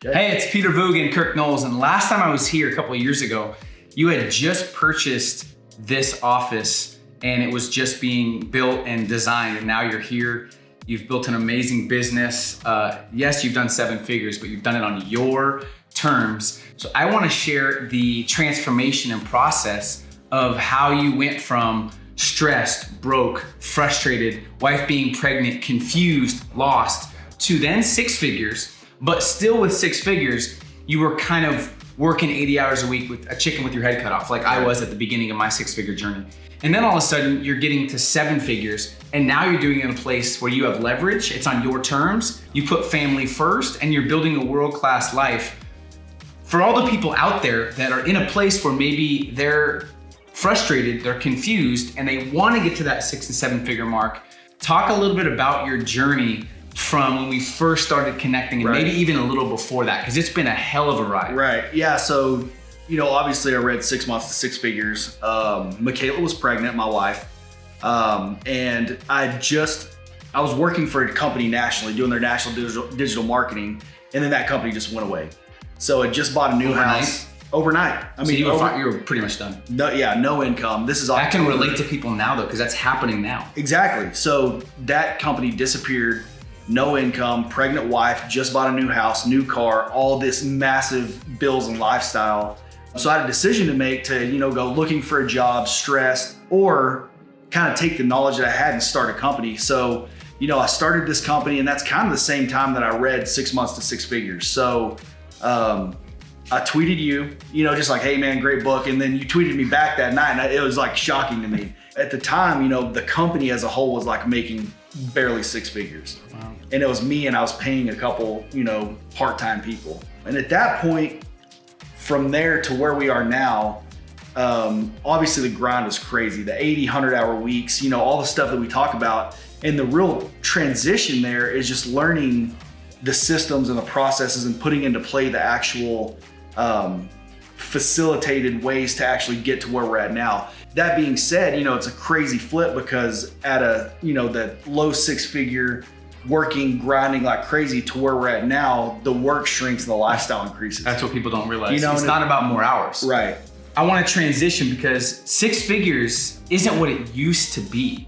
Okay. Hey, it's Peter Voog and Kirk Noles. And last time I was here a couple of years ago, you had just purchased this office and it was just being built and designed. And now you're here. You've built an amazing business. Yes, you've done 7 figures, but you've done it on your terms. So I want to share the transformation and process of how you went from stressed, broke, frustrated, wife being pregnant, confused, lost, to then 6 figures. But still with 6 figures, you were kind of working 80 hours a week with a chicken with your head cut off, like I was at the beginning of my 6-figure journey. And then all of a sudden you're getting to 7 figures, and now you're doing it in a place where you have leverage, it's on your terms, you put family first, and you're building a world-class life. For all the people out there that are in a place where maybe they're frustrated, they're confused, and they want to get to that 6 and 7-figure mark, talk a little bit about your journey from when we first started connecting, and maybe even a little before that, because it's been a hell of a ride. Right. Yeah. So, obviously I read 6 months to 6 figures. Michaela was pregnant, my wife. And I was working for a company nationally doing their national digital marketing. And then that company just went away. So I just bought a new house overnight. I mean, you were pretty much done. No income. This is that can relate to people now though, because that's happening now. Exactly. So that company disappeared. No income, pregnant wife, just bought a new house, new car, all this massive bills and lifestyle. So I had a decision to make to, go looking for a job, stressed, or kind of take the knowledge that I had and start a company. So, I started this company, and that's kind of the same time that I read 6 months to 6 figures. So I tweeted you, just like, hey man, great book. And then you tweeted me back that night, and it was like shocking to me. At the time, the company as a whole was like making barely 6 figures. Wow. And it was me, and I was paying a couple, part-time people. And at that point, from there to where we are now, obviously the grind was crazy. The 80, 100-hour weeks, all the stuff that we talk about. And the real transition there is just learning the systems and the processes and putting into play the actual facilitated ways to actually get to where we're at now. That being said, it's a crazy flip, because at the low 6-figure working, grinding like crazy to where we're at now, the work shrinks and the lifestyle increases. That's what people don't realize. It's not about more hours. Right. I want to transition, because 6 figures isn't what it used to be.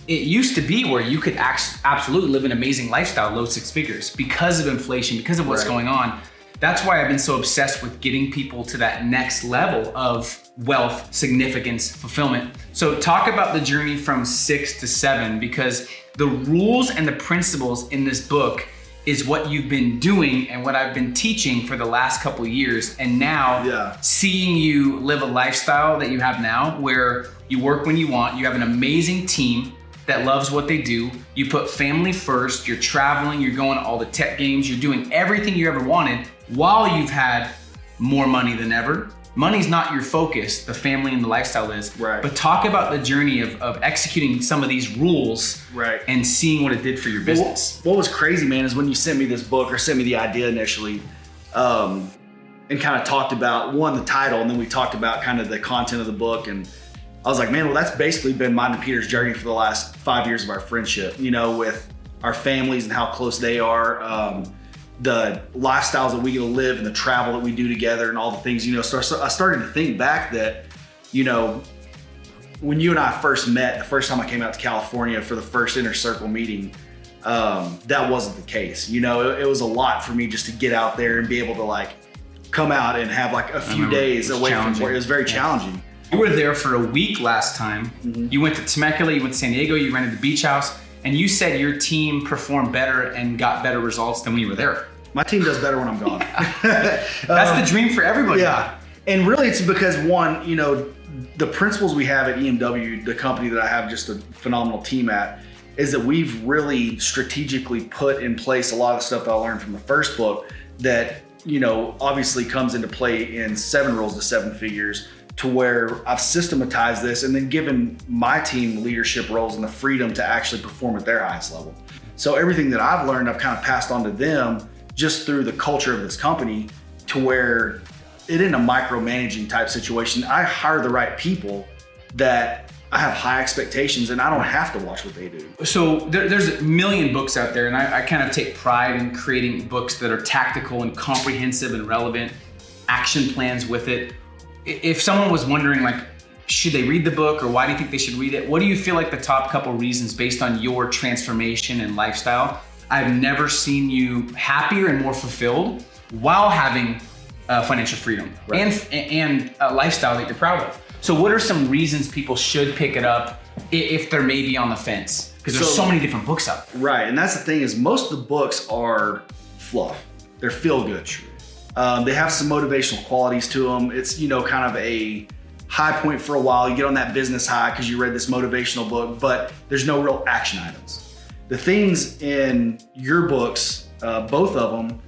It used to be where you could absolutely live an amazing lifestyle, low 6 figures, because of inflation, because of what's going on. That's why I've been so obsessed with getting people to that next level of wealth, significance, fulfillment. So talk about the journey from 6 to 7, because the rules and the principles in this book is what you've been doing and what I've been teaching for the last couple of years. And now seeing you live a lifestyle that you have now, where you work when you want, you have an amazing team that loves what they do. You put family first, you're traveling, you're going to all the tech games, you're doing everything you ever wanted while you've had more money than ever. Money's not your focus, the family and the lifestyle is. Right. But talk about the journey of executing some of these rules and seeing what it did for your business. What was crazy, man, is when you sent me this book, or sent me the idea initially, and kind of talked about, the title, and then we talked about kind of the content of the book. And I was like, man, well, that's basically been mine and Peter's journey for the last 5 years of our friendship, with our families and how close they are, the lifestyles that we get to live and the travel that we do together and all the things, so I started to think back that, when you and I first met, the first time I came out to California for the first Inner Circle meeting, that wasn't the case. It was a lot for me just to get out there and be able to come out and have a few days away from work. It was very challenging. You were there for a week last time. Mm-hmm. You went to Temecula, you went to San Diego, you rented the beach house, and you said your team performed better and got better results than when you were there. My team does better when I'm gone. That's the dream for everybody. Yeah. And really it's because the principles we have at EMW, the company that I have just a phenomenal team at, is that we've really strategically put in place a lot of the stuff that I learned from the first book that, obviously comes into play in 7 Rules to 7 Figures, to where I've systematized this and then given my team leadership roles and the freedom to actually perform at their highest level. So everything that I've learned, I've kind of passed on to them just through the culture of this company, to where it isn't a micromanaging type situation. I hire the right people that I have high expectations and I don't have to watch what they do. So there's a million books out there, and I kind of take pride in creating books that are tactical and comprehensive and relevant, action plans with it. If someone was wondering, like, should they read the book or why do you think they should read it? What do you feel like the top couple reasons based on your transformation and lifestyle? I've never seen you happier and more fulfilled while having financial freedom and a lifestyle that you're proud of. So what are some reasons people should pick it up if they're maybe on the fence? Because there's so many different books out there. Right, and that's the thing is most of the books are fluff. They're feel good. They have some motivational qualities to them. It's, you know, kind of a high point for a while. You get on that business high because you read this motivational book, but there's no real action items. The things in your books, both of them,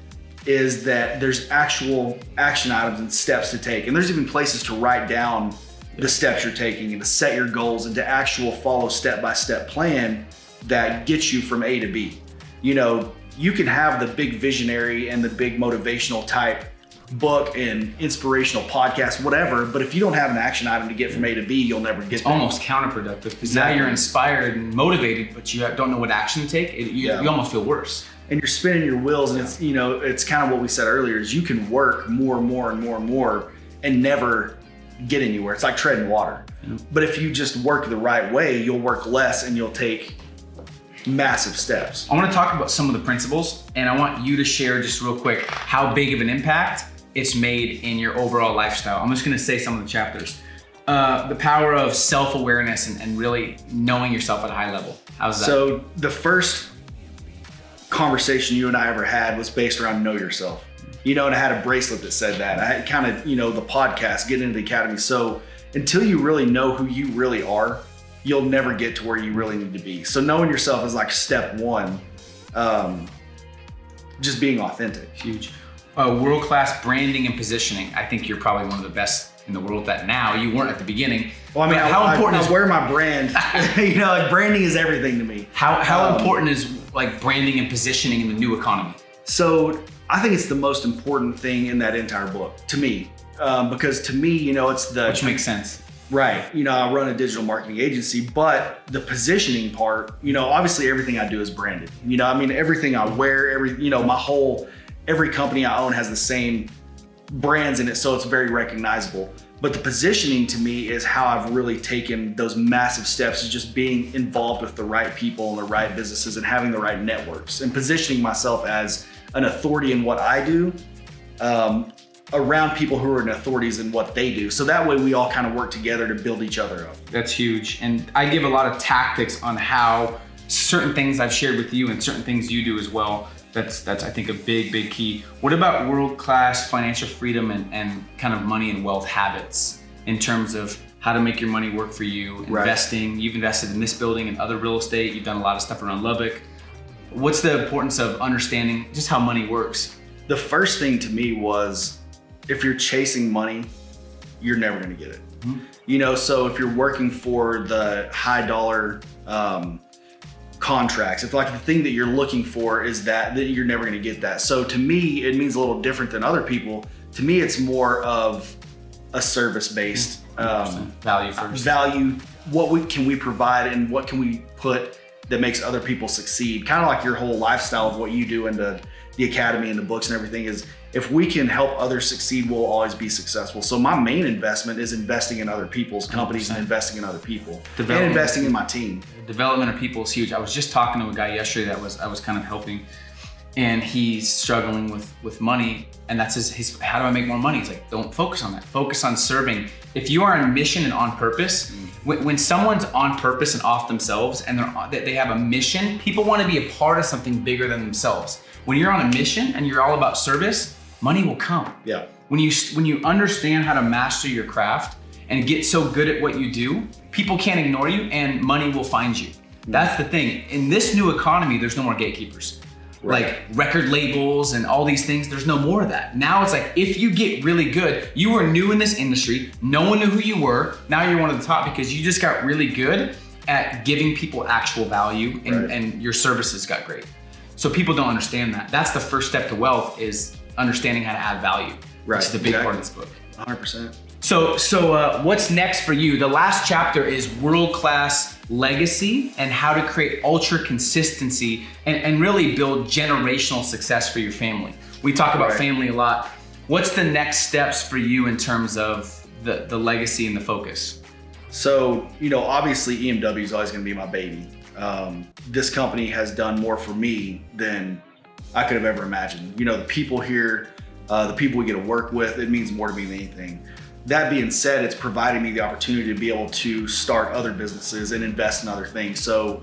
is that there's actual action items and steps to take. And there's even places to write down the steps you're taking and to set your goals and to actual follow step-by-step plan that gets you from A to B. You know, you can have the big visionary and the big motivational type book and inspirational podcast, whatever, but if you don't have an action item to get from A to B, you'll never get there. Almost counterproductive, because now you're inspired and motivated, but you don't know what action to take. You almost feel worse. And you're spinning your wheels, and it's, you know, it's kind of what we said earlier, is you can work more and never get anywhere. It's like treading water. But if you just work the right way, you'll work less and you'll take massive steps. I want to talk about some of the principles, and I want you to share just real quick how big of an impact it's made in your overall lifestyle. I'm just going to say some of the chapters. The power of self-awareness and really knowing yourself at a high level. How's that? So the first conversation you and I ever had was based around know yourself. You know, and I had a bracelet that said that. I had kind of, you know, the podcast, Get Into the Academy. So until you really know who you really are, you'll never get to where you really need to be. So knowing yourself is like step one. Just being authentic. Huge. World-class branding and positioning. I think you're probably one of the best in the world at that now. You weren't at the beginning. Well, I mean, how important is wear my brand? You know, like branding is everything to me. How important is like branding and positioning in the new economy? So I think it's the most important thing in that entire book to me, because to me, you know, it's which makes sense. Right. You know, I run a digital marketing agency, but the positioning part, you know, obviously everything I do is branded. You know, I mean, everything I wear, every company I own has the same brands in it, so it's very recognizable. But the positioning to me is how I've really taken those massive steps of just being involved with the right people and the right businesses and having the right networks and positioning myself as an authority in what I do, around people who are an authorities in what they do. So that way we all kind of work together to build each other up. That's huge. And I give a lot of tactics on how certain things I've shared with you and certain things you do as well. That's I think a big key. What about world-class financial freedom and kind of money and wealth habits in terms of how to make your money work for you, investing? Right. You've invested in this building and other real estate. You've done a lot of stuff around Lubbock. What's the importance of understanding just how money works? The first thing to me was, if you're chasing money, you're never gonna get it. Mm-hmm. You know, so if you're working for the high dollar contracts, if like the thing that you're looking for is that you're never gonna get that. So to me, it means a little different than other people. To me, it's more of a service-based value first. Value, can we provide and what can we put that makes other people succeed? Kind of like your whole lifestyle of what you do in the academy and the books and everything is, if we can help others succeed, we'll always be successful. So my main investment is investing in other people's companies 100%. And investing in other people and investing in my team. Development of people is huge. I was just talking to a guy yesterday that I was kind of helping, and he's struggling with money, and that's his how do I make more money? He's like, don't focus on that. Focus on serving. If you are on mission and on purpose, when someone's on purpose and off themselves and they have a mission, people want to be a part of something bigger than themselves. When you're on a mission and you're all about service, money will come. Yeah. When you understand how to master your craft and get so good at what you do, people can't ignore you and money will find you. That's the thing. In this new economy, there's no more gatekeepers. Right. Like record labels and all these things, there's no more of that. Now it's like, if you get really good, you were new in this industry, no one knew who you were, now you're one of the top because you just got really good at giving people actual value and your services got great. So people don't understand that. That's the first step to wealth, is understanding how to add value, which is the big part of this book. 100%. So what's next for you? The last chapter is world-class legacy and how to create ultra consistency and really build generational success for your family. We talk about family a lot. What's the next steps for you in terms of the legacy and the focus? So, obviously EMW is always going to be my baby. This company has done more for me than I could have ever imagined. The people here, the people we get to work with, it means more to me than anything. That being said, it's provided me the opportunity to be able to start other businesses and invest in other things. So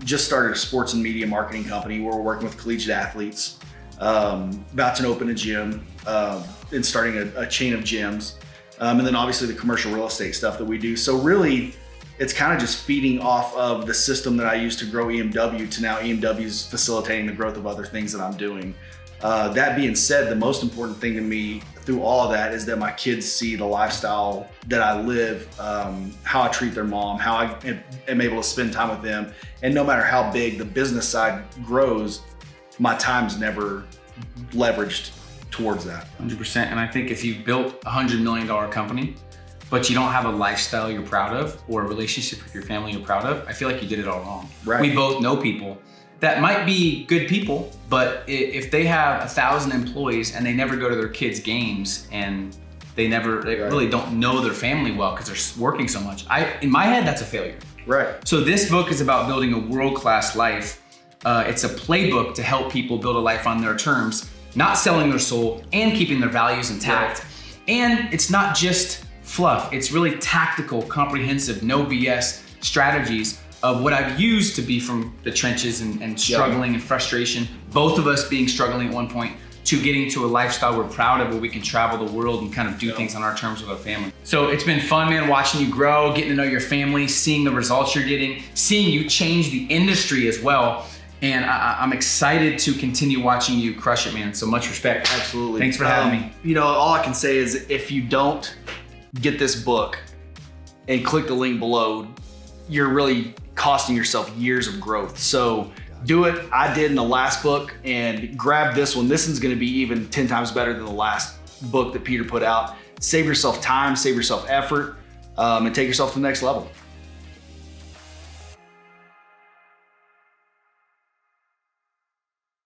just started a sports and media marketing company where we're working with collegiate athletes, about to open a gym and starting a chain of gyms. And then obviously the commercial real estate stuff that we do. So really, it's kind of just feeding off of the system that I used to grow EMW to now EMW's facilitating the growth of other things that I'm doing. That being said, the most important thing to me through all of that is that my kids see the lifestyle that I live, how I treat their mom, how I am able to spend time with them. And no matter how big the business side grows, my time's never leveraged towards that. 100%. And I think if you've built a $100 million company, but you don't have a lifestyle you're proud of or a relationship with your family you're proud of, I feel like you did it all wrong. Right. We both know people that might be good people, but if they have 1,000 employees and they never go to their kids' games and they really don't know their family well because they're working so much, in my head, that's a failure. Right. So this book is about building a world-class life. It's a playbook to help people build a life on their terms, not selling their soul and keeping their values intact. Right. And it's not just fluff. It's really tactical, comprehensive, no BS strategies of what I've used to be from the trenches and struggling and frustration, both of us being struggling at one point, to getting to a lifestyle we're proud of where we can travel the world and kind of do things on our terms with our family. So it's been fun, man, watching you grow, getting to know your family, seeing the results you're getting, seeing you change the industry as well. And I'm excited to continue watching you crush it, man. So much respect. Absolutely. Thanks for having me. All I can say is if you don't get this book and click the link below, you're really costing yourself years of growth. So do it. I did in the last book, and grab this one. This one's going to be even 10 times better than the last book that Peter put out. Save yourself time, save yourself effort, and take yourself to the next level.